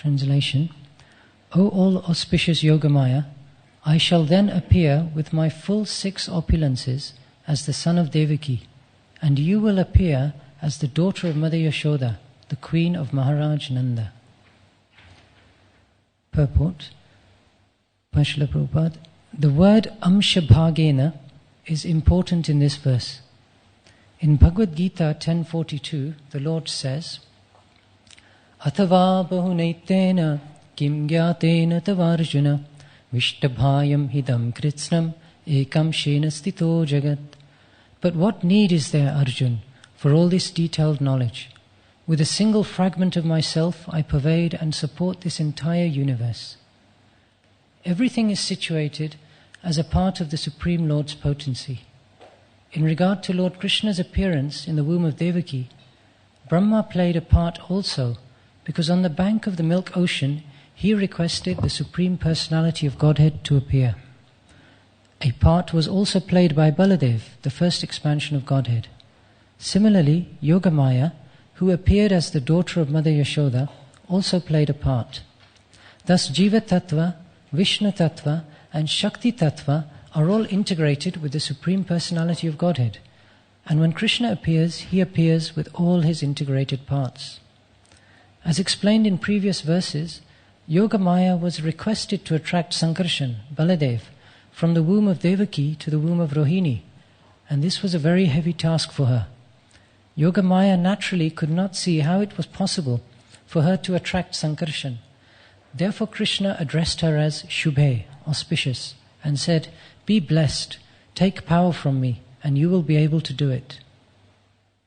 Translation. O all auspicious Yogamaya, I shall then appear with my full 6 opulences as the son of Devaki, and you will appear as the daughter of Mother Yashoda, the queen of Maharaj Nanda. Purport. By Srila Prabhupada. The word Amshabhagena is important in this verse. In Bhagavad Gita 10.42, the Lord says, Athava bahunaitena kim gyatena tavarjuna vishtabhayam hidam kritsnam ekam shena stito jagat. But what need is there, Arjun, for all this detailed knowledge? With a single fragment of myself, I pervade and support this entire universe. Everything is situated as a part of the Supreme Lord's potency. In regard to Lord Krishna's appearance in the womb of Devaki, Brahma played a part also, because on the bank of the milk ocean, he requested the Supreme Personality of Godhead to appear. A part was also played by Baladev, the first expansion of Godhead. Similarly, Yogamaya, who appeared as the daughter of Mother Yashoda, also played a part. Thus Jiva Tattva, Vishnu Tattva and Shakti Tattva are all integrated with the Supreme Personality of Godhead. And when Krishna appears, he appears with all his integrated parts. As explained in previous verses, Yogamaya was requested to attract Sankarshan, Baladev, from the womb of Devaki to the womb of Rohini, and this was a very heavy task for her. Yogamaya naturally could not see how it was possible for her to attract Sankarshan. Therefore Krishna addressed her as Shubhe, auspicious, and said, Be blessed, take power from me, and you will be able to do it.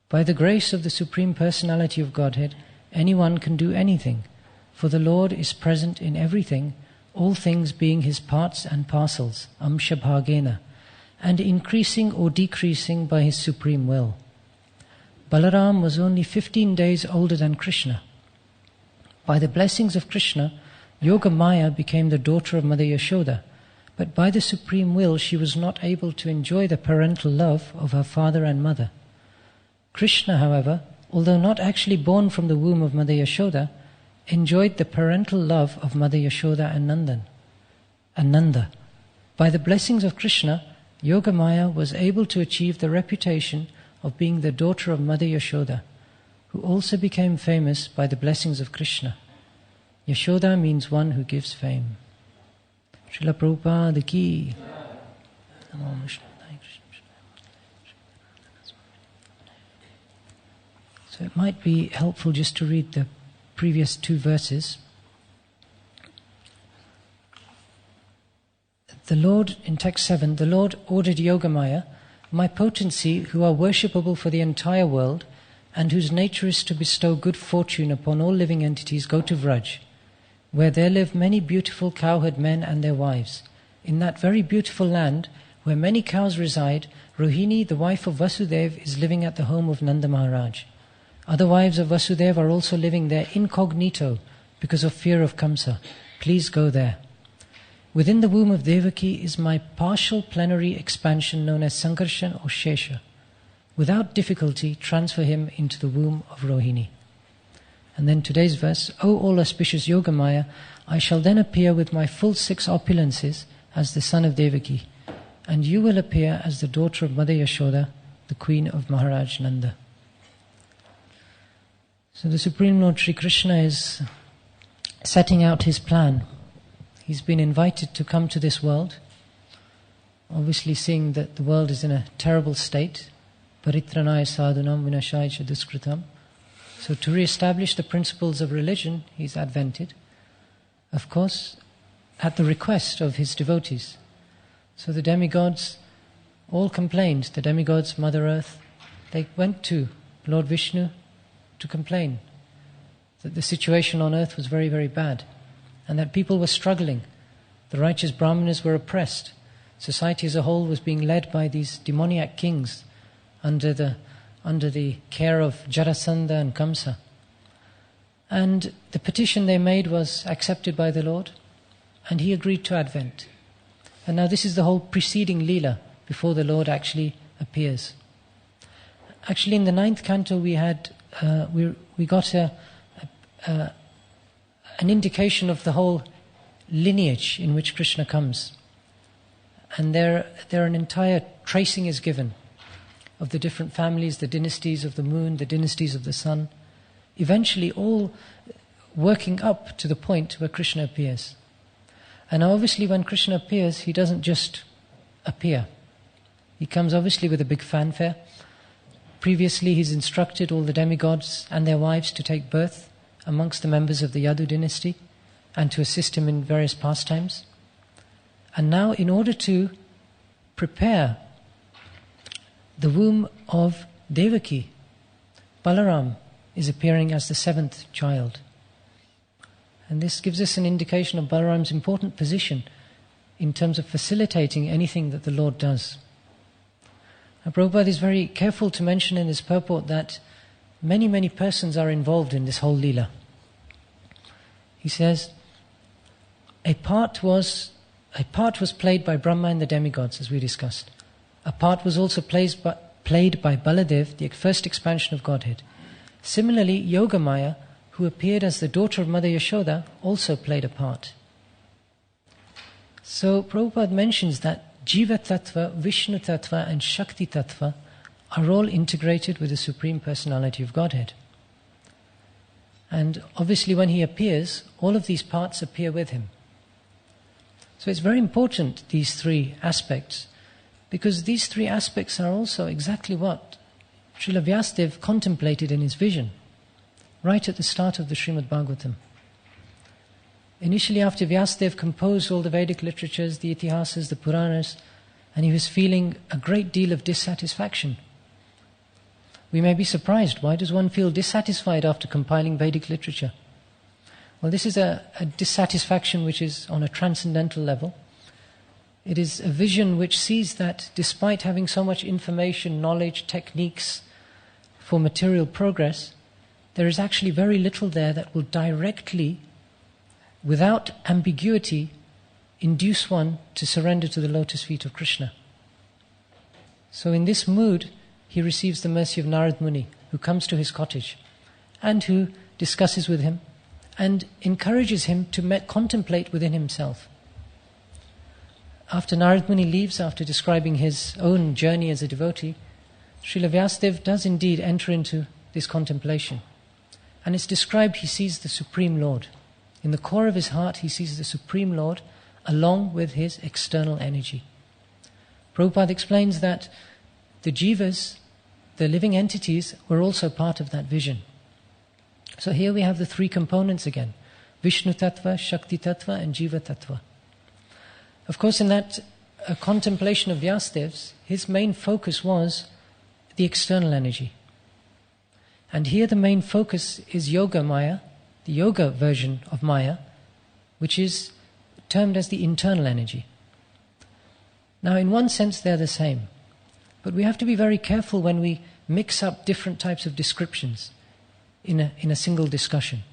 By the grace of the Supreme Personality of Godhead, anyone can do anything, for the Lord is present in everything, all things being his parts and parcels, amshabhagena, and increasing or decreasing by his supreme will. Balaram was only 15 days older than Krishna. By the blessings of Krishna, Yogamaya became the daughter of Mother Yashoda, but by the supreme will she was not able to enjoy the parental love of her father and mother. Krishna, however, although not actually born from the womb of Mother Yashoda, enjoyed the parental love of Mother Yashoda and Nanda. By the blessings of Krishna, Yogamaya was able to achieve the reputation of being the daughter of Mother Yashoda, who also became famous by the blessings of Krishna. Yashoda means one who gives fame. Srila Prabhupada ki. So it might be helpful just to read the previous 2 verses. The Lord, in text 7, the Lord ordered Yogamaya, my potency, who are worshipable for the entire world, and whose nature is to bestow good fortune upon all living entities, go to Vraj, where there live many beautiful cowherd men and their wives. In that very beautiful land, where many cows reside, Rohini, the wife of Vasudeva, is living at the home of Nanda Maharaj. Other wives of Vasudeva are also living there incognito because of fear of Kamsa. Please go there. Within the womb of Devaki is my partial plenary expansion known as Sankarshan or Shesha. Without difficulty, transfer him into the womb of Rohini. And then today's verse, O all auspicious Yogamaya, I shall then appear with my full 6 opulences as the son of Devaki, and you will appear as the daughter of Mother Yashoda, the queen of Maharaj Nanda. So the Supreme Lord Sri Krishna is setting out his plan. He's been invited to come to this world, obviously seeing that the world is in a terrible state. Paritranaya sadhunam vinashaya cha duskritam. So to re-establish the principles of religion, he's advented, of course, at the request of his devotees. So the demigods all complained. The demigods, Mother Earth, they went to Lord Vishnu to complain that the situation on earth was very, very bad and that people were struggling. The righteous Brahmanas were oppressed. Society as a whole was being led by these demoniac kings under the care of Jarasandha and Kamsa. And the petition they made was accepted by the Lord, and he agreed to Advent. And now this is the whole preceding Leela before the Lord actually appears. Actually, in the 9th canto we got a an indication of the whole lineage in which Krishna comes. And there an entire tracing is given of the different families, the dynasties of the moon, the dynasties of the sun, eventually all working up to the point where Krishna appears. And obviously when Krishna appears, he doesn't just appear. He comes obviously with a big fanfare. Previously he's instructed all the demigods and their wives to take birth amongst the members of the Yadu dynasty and to assist him in various pastimes. And now in order to prepare the womb of Devaki, Balaram is appearing as the seventh child. And this gives us an indication of Balaram's important position in terms of facilitating anything that the Lord does. Now, Prabhupada is very careful to mention in his purport that many, many persons are involved in this whole Leela. He says, a part was played by Brahma and the demigods, as we discussed. A part was also played by Baladev, the first expansion of Godhead. Similarly, Yogamaya, who appeared as the daughter of Mother Yashoda, also played a part. So Prabhupada mentions that Jiva Tattva, Vishnu Tattva and Shakti Tattva are all integrated with the Supreme Personality of Godhead. And obviously when he appears, all of these parts appear with him. So it's very important, these three aspects, because these three aspects are also exactly what Srila Vyasadeva contemplated in his vision, right at the start of the Srimad Bhagavatam. Initially, after Vyasadeva composed all the Vedic literatures, the Itihasas, the Puranas, and he was feeling a great deal of dissatisfaction. We may be surprised, why does one feel dissatisfied after compiling Vedic literature? Well, this is a dissatisfaction which is on a transcendental level. It is a vision which sees that despite having so much information, knowledge, techniques for material progress, there is actually very little there that will directly, without ambiguity, induce one to surrender to the lotus feet of Krishna. So in this mood, he receives the mercy of Narad Muni, who comes to his cottage and who discusses with him and encourages him to contemplate within himself. After Narad Muni leaves, after describing his own journey as a devotee, Srila Vyasadeva does indeed enter into this contemplation. And it's described he sees the Supreme Lord. In the core of his heart, he sees the Supreme Lord along with his external energy. Prabhupada explains that the jivas, the living entities, were also part of that vision. So here we have the three components again: Vishnu Tattva, Shakti Tattva and Jiva Tattva. Of course, in that contemplation of Vyasadev's, his main focus was the external energy. And here the main focus is Yoga Maya, the yoga version of Maya, which is termed as the internal energy. Now, in one sense, they're the same. But we have to be very careful when we mix up different types of descriptions in a single discussion.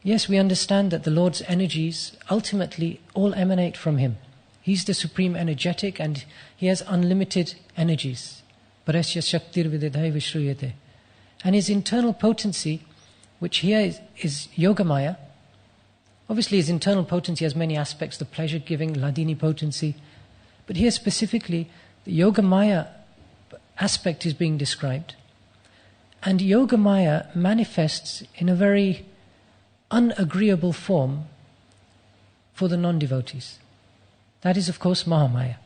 Yes, we understand that the Lord's energies ultimately all emanate from Him. He's the supreme energetic and He has unlimited energies. Parasya Shaktir Vididhai Vishruyate. And His internal potency, which here is Yogamaya. Obviously His internal potency has many aspects, the pleasure-giving, Ladini potency. But here specifically, the Yogamaya aspect is being described. And Yogamaya manifests in a very unagreeable form for the non-devotees. That is, of course, Mahamaya.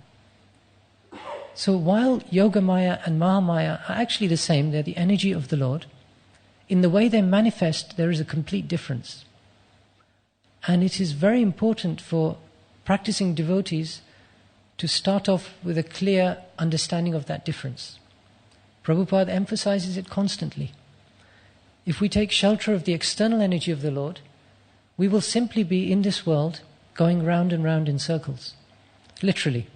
So while Yogamaya and Mahamaya are actually the same, they're the energy of the Lord, in the way they manifest, there is a complete difference. And it is very important for practicing devotees to start off with a clear understanding of that difference. Prabhupada emphasizes it constantly. If we take shelter of the external energy of the Lord, we will simply be in this world going round and round in circles, literally.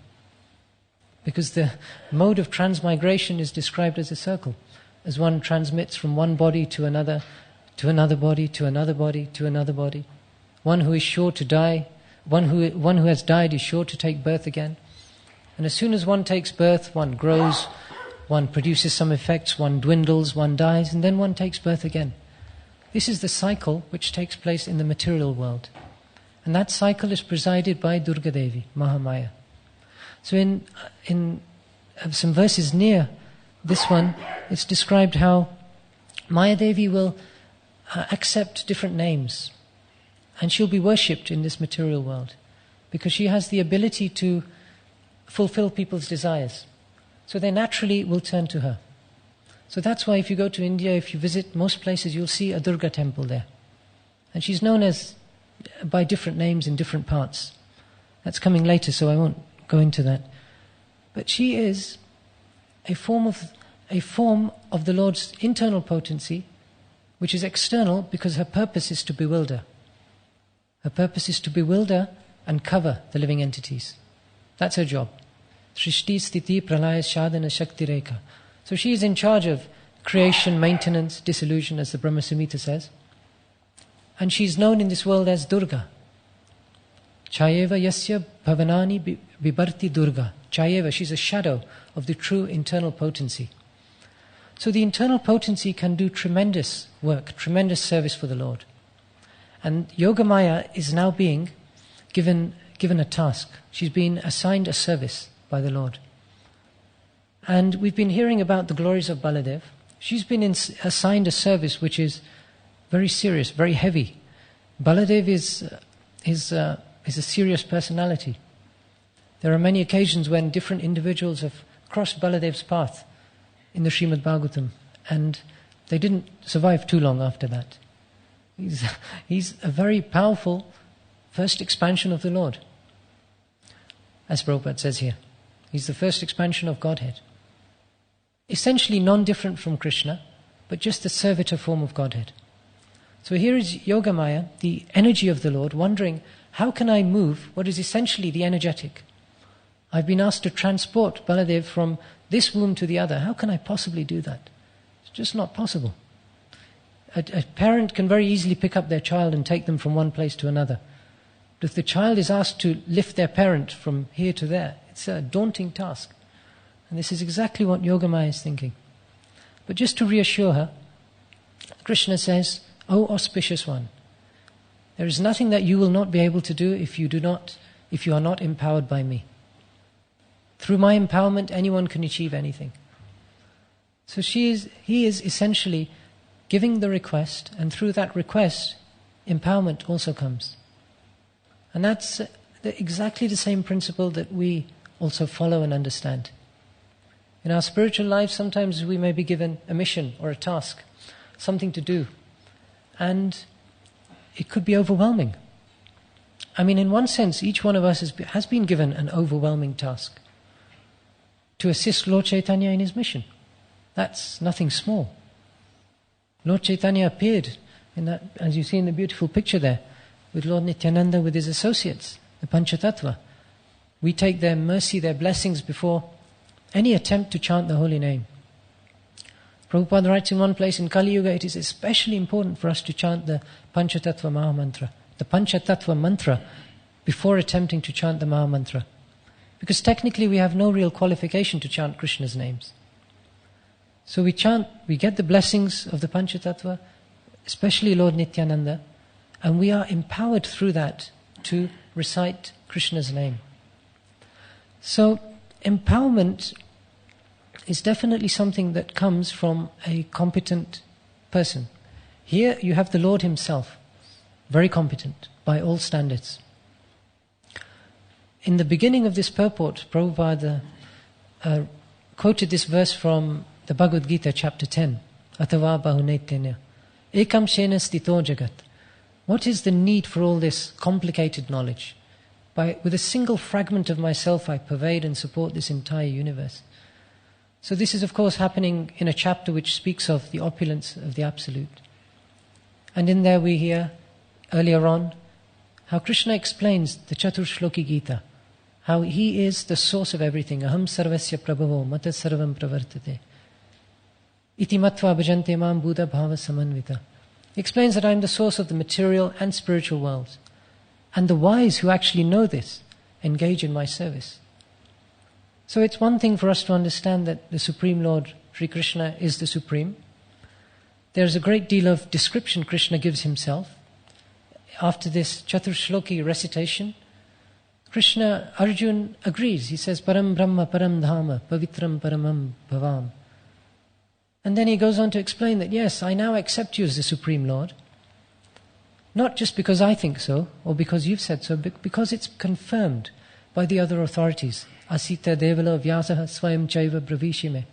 Because the mode of transmigration is described as a circle, as one transmits from one body to another body, to another body, to another body. One who is sure to die, one who has died is sure to take birth again. And as soon as one takes birth, one grows, one produces some effects, one dwindles, one dies, and then one takes birth again. This is the cycle which takes place in the material world. And that cycle is presided by Durga Devi, Mahamaya. So in some verses near this one, it's described how Maya Devi will accept different names. And she'll be worshipped in this material world because she has the ability to fulfill people's desires. So they naturally will turn to her. So that's why if you go to India, if you visit most places, you'll see a Durga temple there. And she's known as by different names in different parts. That's coming later, so I won't go into that. But she is a form of the Lord's internal potency, which is external because her purpose is to bewilder. Her purpose is to bewilder and cover the living entities. That's her job. Srishti Sthiti Pralaya Shadana Shakti Rekha. So she is in charge of creation, maintenance, dissolution, as the Brahma Samhita says. And she's known in this world as Durga. Chayeva Yasya Bhavanani Bibarti Durga. Chayeva, she's a shadow of the true internal potency. So the internal potency can do tremendous work, tremendous service for the Lord. And Yogamaya is now being given a task. She's been assigned a service by the Lord. And we've been hearing about the glories of Baladev. She's been assigned a service which is very serious, very heavy. Baladev is a serious personality. There are many occasions when different individuals have crossed Baladev's path in the Srimad Bhagavatam, and they didn't survive too long after that. He's a very powerful first expansion of the Lord, as Prabhupada says here. He's the first expansion of Godhead. Essentially non-different from Krishna, but just the servitor form of Godhead. So here is Yogamaya, the energy of the Lord, wondering, how can I move what is essentially the energetic? I've been asked to transport Baladev from this womb to the other. How can I possibly do that? It's just not possible. A parent can very easily pick up their child and take them from one place to another. But if the child is asked to lift their parent from here to there, it's a daunting task. And this is exactly what Yogamaya is thinking. But just to reassure her, Krishna says, "O auspicious one, there is nothing that you will not be able to do if you are not empowered by me. Through my empowerment, anyone can achieve anything." So he is essentially giving the request, and through that request, empowerment also comes. And that's exactly the same principle that we also follow and understand. In our spiritual life, sometimes we may be given a mission or a task, something to do, and it could be overwhelming. I mean, in one sense, each one of us has been given an overwhelming task to assist Lord Chaitanya in his mission. That's nothing small. Lord Chaitanya appeared in that, as you see in the beautiful picture there, with Lord Nityananda with his associates, the Panchatattva. We take their mercy, their blessings before any attempt to chant the holy name. Prabhupada writes in one place, in Kali Yuga, it is especially important for us to chant the Panchatattva Mahamantra, the Panchatattva mantra, before attempting to chant the Mahamantra. Because technically we have no real qualification to chant Krishna's names. So we get the blessings of the Panchatattva, especially Lord Nityananda, and we are empowered through that to recite Krishna's name. So empowerment is definitely something that comes from a competent person. Here you have the Lord himself, very competent by all standards. In the beginning of this purport, Prabhupada quoted this verse from the Bhagavad Gita, chapter 10, Atava Bahunetena, Ekam Shena Stito Jagat. What is the need for all this complicated knowledge? With a single fragment of myself, I pervade and support this entire universe. So this is, of course, happening in a chapter which speaks of the opulence of the Absolute. And in there we hear, earlier on, how Krishna explains the Chatur Shloki Gita, how he is the source of everything. Aham sarvasya prabhavo mata sarvam pravartate. Iti matva bhajante mam buddha bhava samanvita. He explains that I am the source of the material and spiritual worlds. And the wise who actually know this engage in my service. So it's one thing for us to understand that the Supreme Lord, Sri Krishna, is the Supreme. There's a great deal of description Krishna gives himself. After this Chaturshloki recitation, Arjuna agrees. He says, Param Brahma, Param Dhama, Pavitram Paramam Bhavam. And then he goes on to explain that, yes, I now accept you as the Supreme Lord. Not just because I think so, or because you've said so, but because it's confirmed by the other authorities. Asita Devala Vyasaha Swayam Chaiva Bravishime.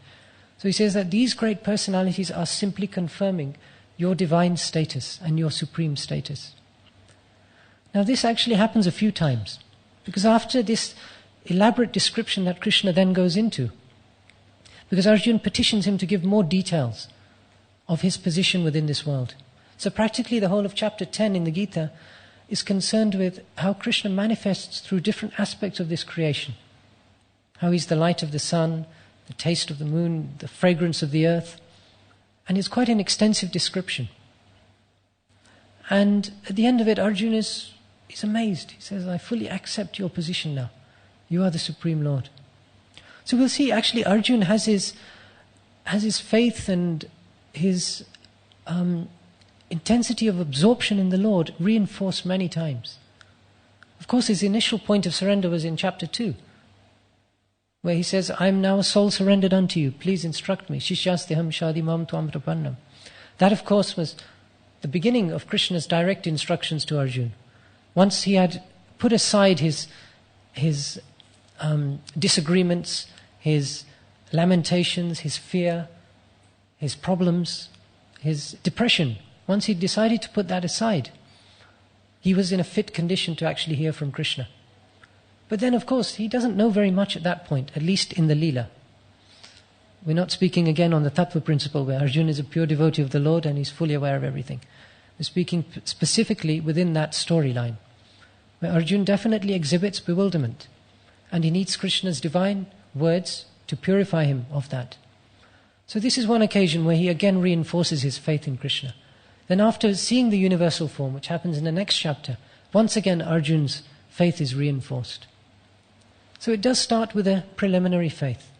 So he says that these great personalities are simply confirming your divine status and your supreme status. Now this actually happens a few times, because after this elaborate description that Krishna then goes into, because Arjuna petitions him to give more details of his position within this world. So practically the whole of chapter 10 in the Gita is concerned with how Krishna manifests through different aspects of this creation. How he's the light of the sun, the taste of the moon, the fragrance of the earth. And it's quite an extensive description. And at the end of it, Arjuna is amazed. He says, I fully accept your position now. You are the Supreme Lord. So we'll see, actually, Arjuna has his faith and his intensity of absorption in the Lord reinforced many times. Of course, his initial point of surrender was in chapter 2, where he says, I am now a soul surrendered unto you. Please instruct me. Shishyasteham shadimam tvam prapannam. That, of course, was the beginning of Krishna's direct instructions to Arjuna. Once he had put aside his disagreements, his lamentations, his fear, his problems, his depression, once he decided to put that aside, he was in a fit condition to actually hear from Krishna. But then, of course, he doesn't know very much at that point, at least in the Leela. We're not speaking again on the Tattva principle where Arjuna is a pure devotee of the Lord and he's fully aware of everything. We're speaking specifically within that storyline, where Arjuna definitely exhibits bewilderment, and he needs Krishna's divine words to purify him of that. So this is one occasion where he again reinforces his faith in Krishna. Then after seeing the universal form, which happens in the next chapter, once again Arjuna's faith is reinforced. So it does start with a preliminary faith.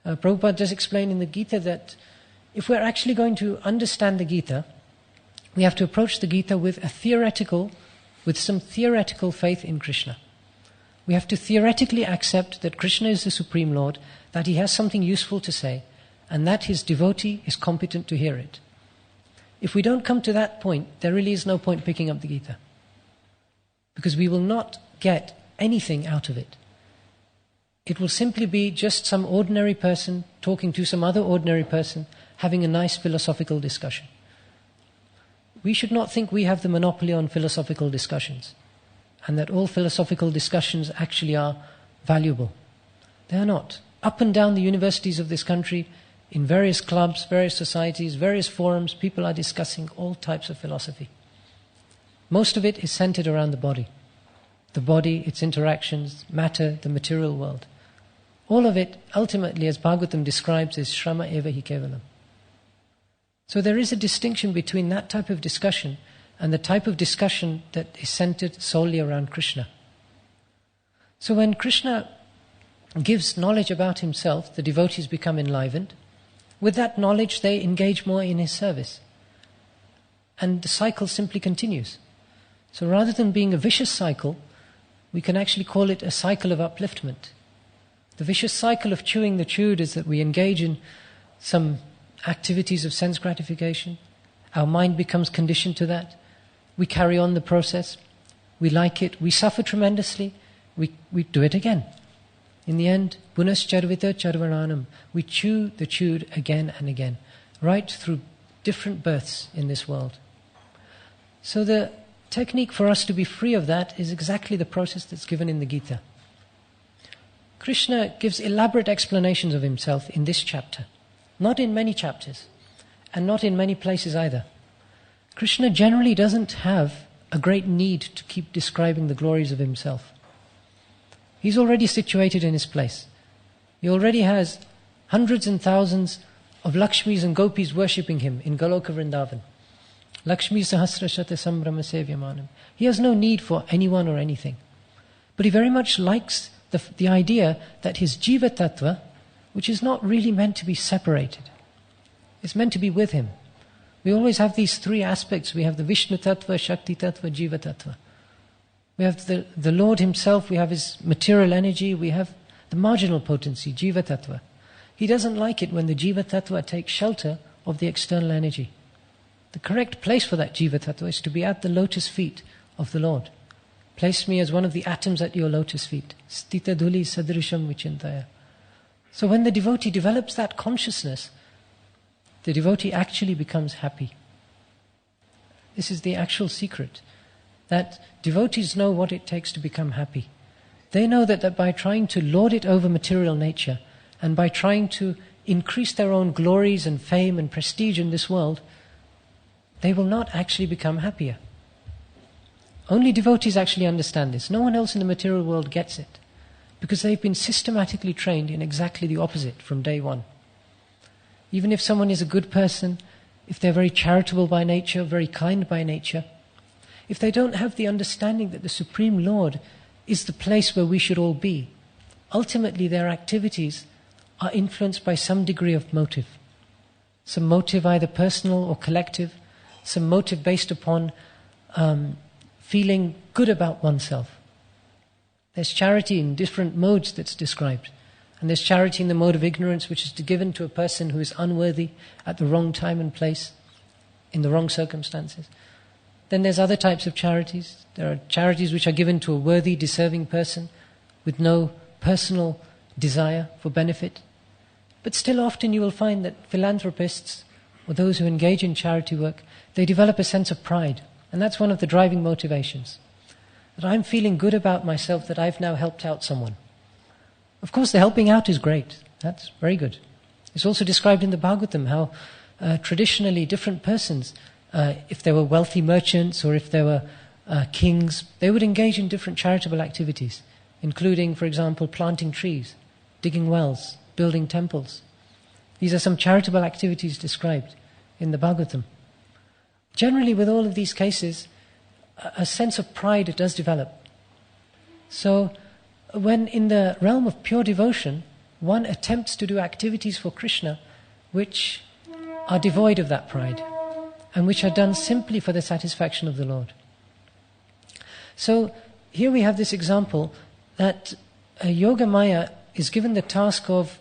Prabhupada does explain in the Gita that if we're actually going to understand the Gita, we have to approach the Gita with some theoretical faith in Krishna. We have to theoretically accept that Krishna is the Supreme Lord, that he has something useful to say, and that his devotee is competent to hear it. If we don't come to that point, there really is no point picking up the Gita, because we will not get anything out of it. It will simply be just some ordinary person talking to some other ordinary person, having a nice philosophical discussion. We should not think we have the monopoly on philosophical discussions, and that all philosophical discussions actually are valuable. They are not. Up and down the universities of this country, in various clubs, various societies, various forums, people are discussing all types of philosophy. Most of it is centered around the body, its interactions, matter, the material world. All of it, ultimately, as Bhagavatam describes, is shrama eva hi kevalam. So there is a distinction between that type of discussion and the type of discussion that is centered solely around Krishna. So when Krishna gives knowledge about himself, the devotees become enlivened. With that knowledge, they engage more in his service. And the cycle simply continues. So rather than being a vicious cycle, we can actually call it a cycle of upliftment. The vicious cycle of chewing the chewed is that we engage in some activities of sense gratification. Our mind becomes conditioned to that. We carry on the process. We like it. We suffer tremendously. We do it again. In the end, punascharvita charvananam, we chew the chewed again and again, right through different births in this world. So the technique for us to be free of that is exactly the process that's given in the Gita. Krishna gives elaborate explanations of himself in this chapter, not in many chapters, and not in many places either. Krishna generally doesn't have a great need to keep describing the glories of himself. He's already situated in his place. He already has hundreds and thousands of Lakshmis and Gopis worshipping him in Goloka Vrindavan. Lakshmi Sahasrashata Sambrama Sevyamanam. He has no need for anyone or anything. But he very much likes the idea that his Jiva Tattva, which is not really meant to be separated, is meant to be with him. We always have these three aspects. We have the Vishnu Tattva, Shakti Tattva, Jiva Tattva. We have the Lord Himself, we have His material energy, we have the marginal potency, Jiva Tattva. He doesn't like it when the Jiva Tattva takes shelter of the external energy. The correct place for that Jiva Tattva is to be at the lotus feet of the Lord. Place me as one of the atoms at your lotus feet. Stita dhuli sadrisham vichintaya. So when the devotee develops that consciousness, the devotee actually becomes happy. This is the actual secret. That devotees know what it takes to become happy. They know that by trying to lord it over material nature, and by trying to increase their own glories and fame and prestige in this world, they will not actually become happier. Only devotees actually understand this. No one else in the material world gets it, because they've been systematically trained in exactly the opposite from day one. Even if someone is a good person, if they're very charitable by nature, very kind by nature, if they don't have the understanding that the Supreme Lord is the place where we should all be, ultimately their activities are influenced by some degree of motive. Some motive either personal or collective, some motive based upon feeling good about oneself. There's charity in different modes that's described. And there's charity in the mode of ignorance, which is given to a person who is unworthy at the wrong time and place, in the wrong circumstances. Then there's other types of charities. There are charities which are given to a worthy, deserving person with no personal desire for benefit. But still often you will find that philanthropists, or those who engage in charity work, they develop a sense of pride. And that's one of the driving motivations. That I'm feeling good about myself, that I've now helped out someone. Of course, the helping out is great. That's very good. It's also described in the Bhagavatam how traditionally different persons, if they were wealthy merchants or if they were kings, they would engage in different charitable activities, including, for example, planting trees, digging wells, building temples. These are some charitable activities described in the Bhagavatam. Generally, with all of these cases, a sense of pride does develop. So, when in the realm of pure devotion, one attempts to do activities for Krishna which are devoid of that pride and which are done simply for the satisfaction of the Lord. So here we have this example that Yoga Maya is given the task of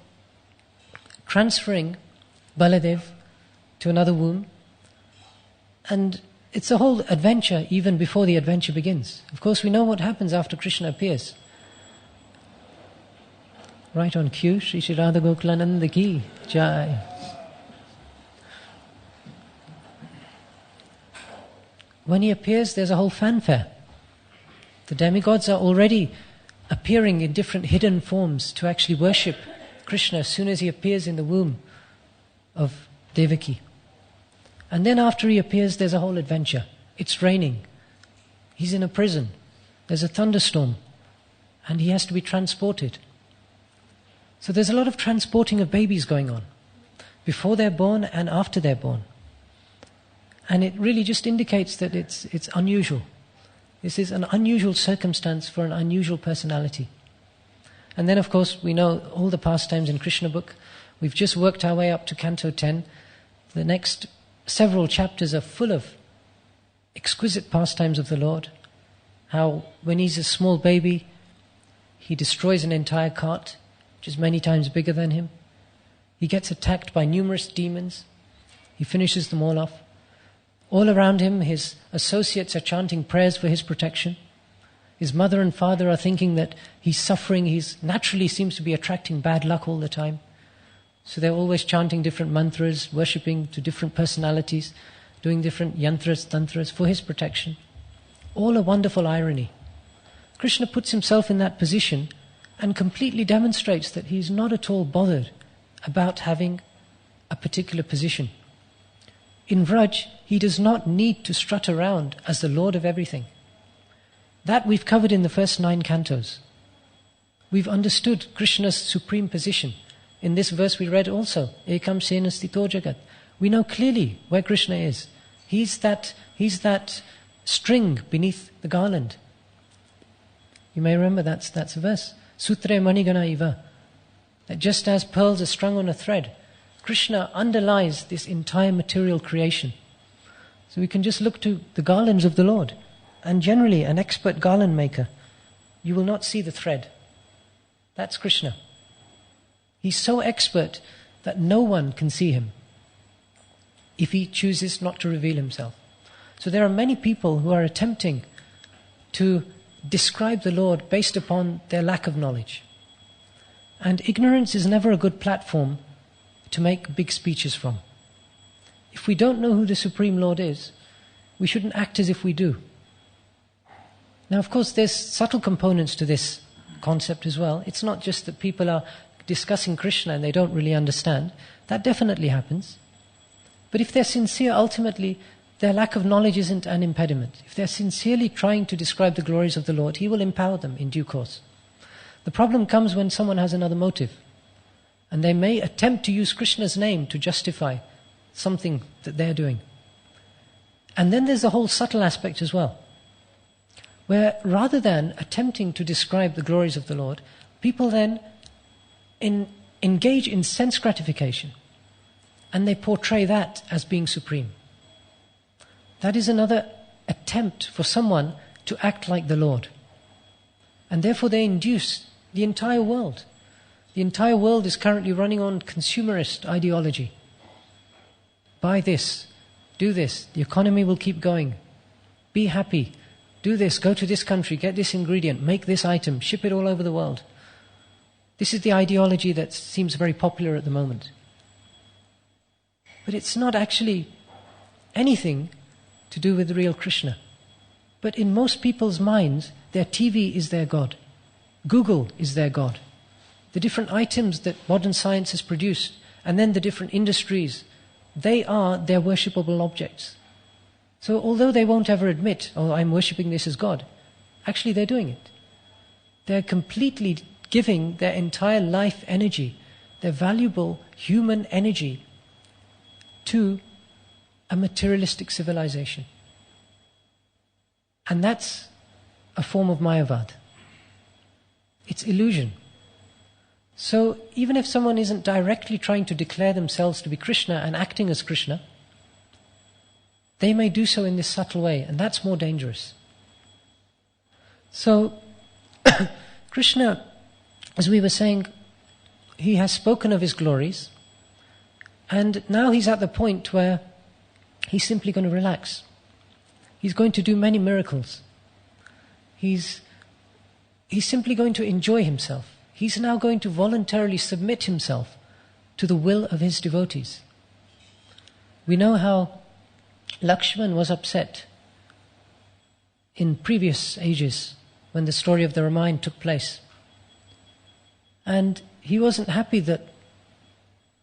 transferring Baladev to another womb, and it's a whole adventure even before the adventure begins. Of course, we know what happens after Krishna appears. Right on cue, Shri Shri Radha Gokulananda ki jai. When he appears, there's a whole fanfare. The demigods are already appearing in different hidden forms to actually worship Krishna as soon as he appears in the womb of Devaki. And then after he appears, there's a whole adventure. It's raining. He's in a prison. There's a thunderstorm. And he has to be transported. So there's a lot of transporting of babies going on, before they're born and after they're born. And it really just indicates that it's unusual. This is an unusual circumstance for an unusual personality. And then, of course, we know all the pastimes in Krishna book. We've just worked our way up to Canto 10. The next several chapters are full of exquisite pastimes of the Lord. How when he's a small baby, he destroys an entire cart, which is many times bigger than him. He gets attacked by numerous demons. He finishes them all off. All around him, his associates are chanting prayers for his protection. His mother and father are thinking that he's suffering. He naturally seems to be attracting bad luck all the time. So they're always chanting different mantras, worshipping to different personalities, doing different yantras, tantras for his protection. All a wonderful irony. Krishna puts himself in that position and completely demonstrates that he's not at all bothered about having a particular position. In Vraj, he does not need to strut around as the Lord of everything. That we've covered in the first 9 cantos. We've understood Krishna's supreme position. In this verse we read also, Ekam Sena Stito Jagat. We know clearly where Krishna is. He's that string beneath the garland. You may remember that's a verse. Sutre Manigana Iva. That just as pearls are strung on a thread, Krishna underlies this entire material creation So we can just look to the garlands of the Lord. And generally, an expert garland maker, you will not see the thread. That's Krishna. He's so expert that no one can see him if he chooses not to reveal himself. So there are many people who are attempting to describe the Lord based upon their lack of knowledge. And ignorance is never a good platform to make big speeches from. If we don't know who the Supreme Lord is, we shouldn't act as if we do. Now, of course, there's subtle components to this concept as well. It's not just that people are discussing Krishna and they don't really understand. That definitely happens. But if they're sincere, ultimately, their lack of knowledge isn't an impediment. If they're sincerely trying to describe the glories of the Lord, He will empower them in due course. The problem comes when someone has another motive. And they may attempt to use Krishna's name to justify something that they're doing. And then there's the whole subtle aspect as well, where rather than attempting to describe the glories of the Lord, people then engage in sense gratification, and they portray that as being supreme. That is another attempt for someone to act like the Lord. And therefore they induce the entire world. The entire world is currently running on consumerist ideology. Buy this, do this, the economy will keep going. Be happy, do this, go to this country, get this ingredient, make this item, ship it all over the world. This is the ideology that seems very popular at the moment. But it's not actually anything to do with the real Krishna. But in most people's minds, their TV is their God. Google is their God. The different items that modern science has produced, and then the different industries, they are their worshipable objects. So although they won't ever admit, oh, I'm worshipping this as God, actually they're doing it. They're completely giving their entire life energy, their valuable human energy, to a materialistic civilization. And that's a form of Mayavad. It's illusion. So even if someone isn't directly trying to declare themselves to be Krishna and acting as Krishna, they may do so in this subtle way, and that's more dangerous. So Krishna, as we were saying, He has spoken of His glories, and now He's at the point where He's simply going to relax. He's going to do many miracles. He's simply going to enjoy Himself. He's now going to voluntarily submit Himself to the will of His devotees. We know how Lakshman was upset in previous ages when the story of the Ramayana took place. And he wasn't happy that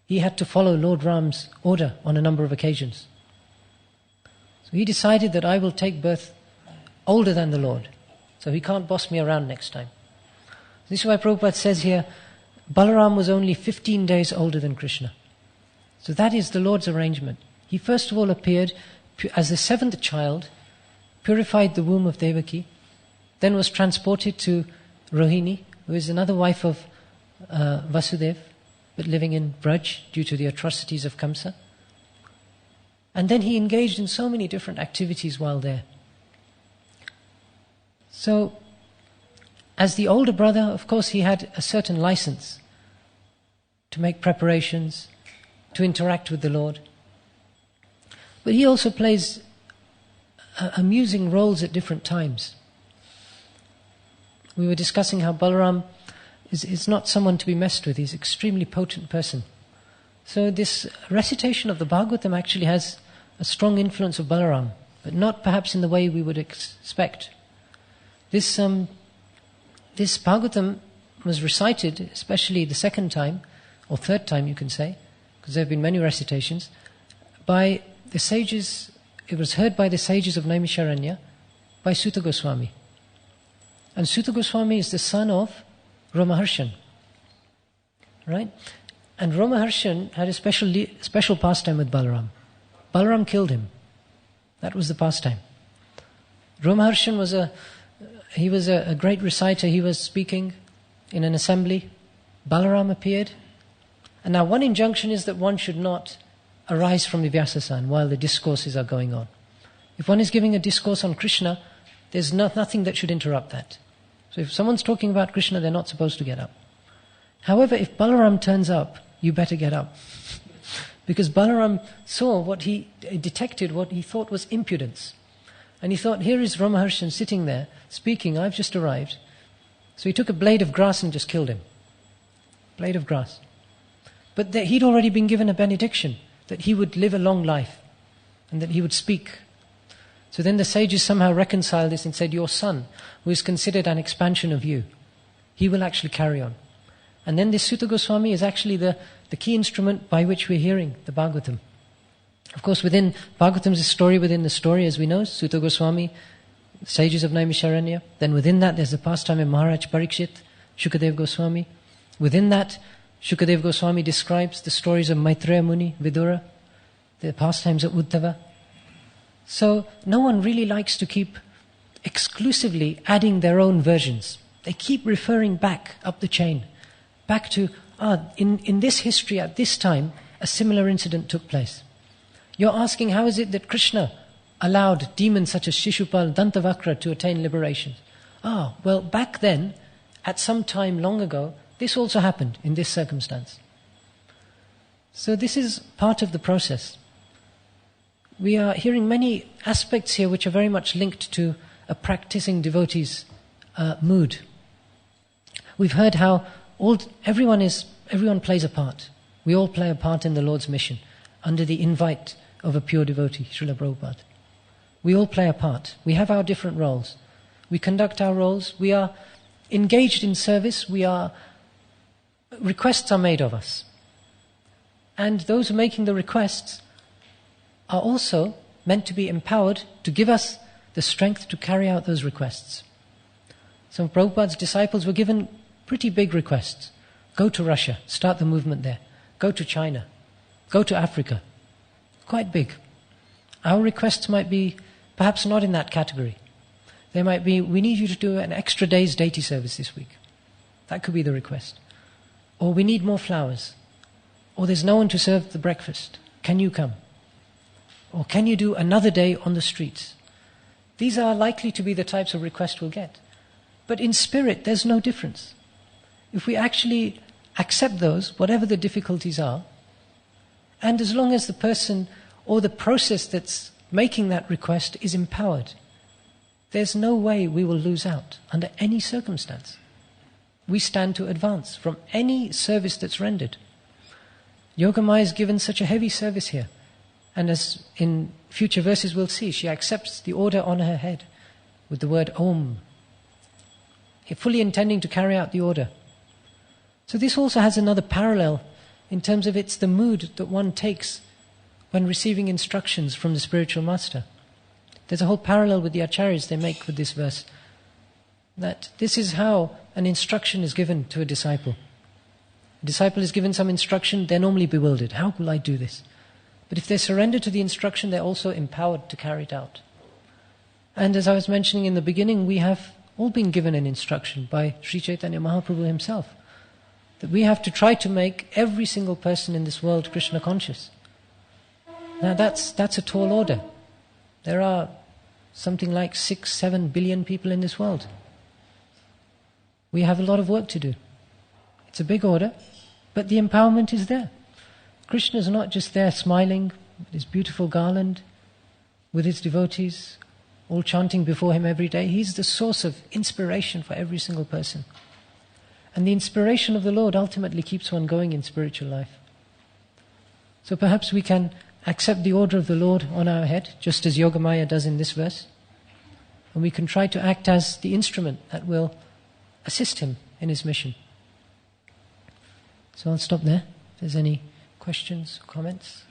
he had to follow Lord Ram's order on a number of occasions. So he decided that I will take birth older than the Lord, so he can't boss me around next time. This is why Prabhupada says here, Balaram was only 15 days older than Krishna. So that is the Lord's arrangement. He first of all appeared as the seventh child, purified the womb of Devaki, then was transported to Rohini, who is another wife of Vasudeva, but living in Braj due to the atrocities of Kamsa. And then he engaged in so many different activities while there. So, as the older brother, of course, he had a certain license to make preparations, to interact with the Lord. But he also plays amusing roles at different times. We were discussing how Balaram is not someone to be messed with. He's an extremely potent person. So this recitation of the Bhagavatam actually has a strong influence of Balaram, but not perhaps in the way we would expect. This Bhagavatam was recited, especially the second time, or third time you can say, because there have been many recitations, by the sages. It was heard by the sages of Naimisharanya, by Sutta Goswami. And Sutta Goswami is the son of Romaharshan. Right? And Romaharshan had a special pastime with Balaram. Balaram killed him. That was the pastime. Romaharshan was a great reciter. He was speaking in an assembly. Balaram appeared. And now one injunction is that one should not arise from the Vyasasan while the discourses are going on. If one is giving a discourse on Krishna, there's nothing that should interrupt that. So if someone's talking about Krishna, they're not supposed to get up. However, if Balaram turns up, you better get up. Because Balaram saw detected what he thought was impudence. And he thought, here is Ramaharshan sitting there, speaking, I've just arrived. So he took a blade of grass and just killed him. Blade of grass. But he'd already been given a benediction that he would live a long life and that he would speak. So then the sages somehow reconciled this and said, your son, who is considered an expansion of you, he will actually carry on. And then this Sutta Goswami is actually the key instrument by which we're hearing the Bhagavatam. Of course, within Bhagavatam's story within the story, as we know, Sutta Goswami, sages of Naimisharanya. Then within that, there's the pastime of Maharaj Parikshit, Shukadev Goswami. Within that, Shukadev Goswami describes the stories of Maitreya Muni, Vidura, the pastimes of Uddhava. So no one really likes to keep exclusively adding their own versions. They keep referring back up the chain, back to, in this history at this time, a similar incident took place. You're asking, how is it that Krishna allowed demons such as Shishupal, Dantavakra to attain liberation? Well, back then, at some time long ago, this also happened in this circumstance. So this is part of the process. We are hearing many aspects here which are very much linked to a practicing devotee's mood. We've heard how everyone plays a part. We all play a part in the Lord's mission under the invite of a pure devotee, Srila Prabhupada. We all play a part. We have our different roles. We conduct our roles. We are engaged in service. Requests are made of us. And those making the requests are also meant to be empowered to give us the strength to carry out those requests. Some of Prabhupada's disciples were given pretty big requests. Go to Russia, start the movement there. Go to China. Go to Africa. Quite big. Our requests might be perhaps not in that category. They might be, we need you to do an extra day's deity service this week. That could be the request. Or we need more flowers. Or there's no one to serve the breakfast. Can you come? Or can you do another day on the streets? These are likely to be the types of requests we'll get. But in spirit, there's no difference. If we actually accept those, whatever the difficulties are, and as long as the person or the process that's making that request is empowered, there's no way we will lose out under any circumstance. We stand to advance from any service that's rendered. Yogamaya is given such a heavy service here. And as in future verses we'll see, she accepts the order on her head with the word Om, fully intending to carry out the order. So this also has another parallel in terms of it's the mood that one takes when receiving instructions from the spiritual master. There's a whole parallel with the acharyas they make with this verse, that this is how an instruction is given to a disciple. A disciple is given some instruction, they're normally bewildered. How will I do this? But if they surrender to the instruction, they're also empowered to carry it out. And as I was mentioning in the beginning, we have all been given an instruction by Sri Chaitanya Mahaprabhu himself, that we have to try to make every single person in this world Krishna conscious. Now that's a tall order. There are something like 6-7 billion people in this world. We have a lot of work to do. It's a big order, but the empowerment is there. Krishna is not just there smiling with his beautiful garland, with his devotees, all chanting before him every day. He's the source of inspiration for every single person. And the inspiration of the Lord ultimately keeps one going in spiritual life. So perhaps we can accept the order of the Lord on our head, just as Yogamaya does in this verse. And we can try to act as the instrument that will assist him in his mission. So I'll stop there. If there's any questions, comments?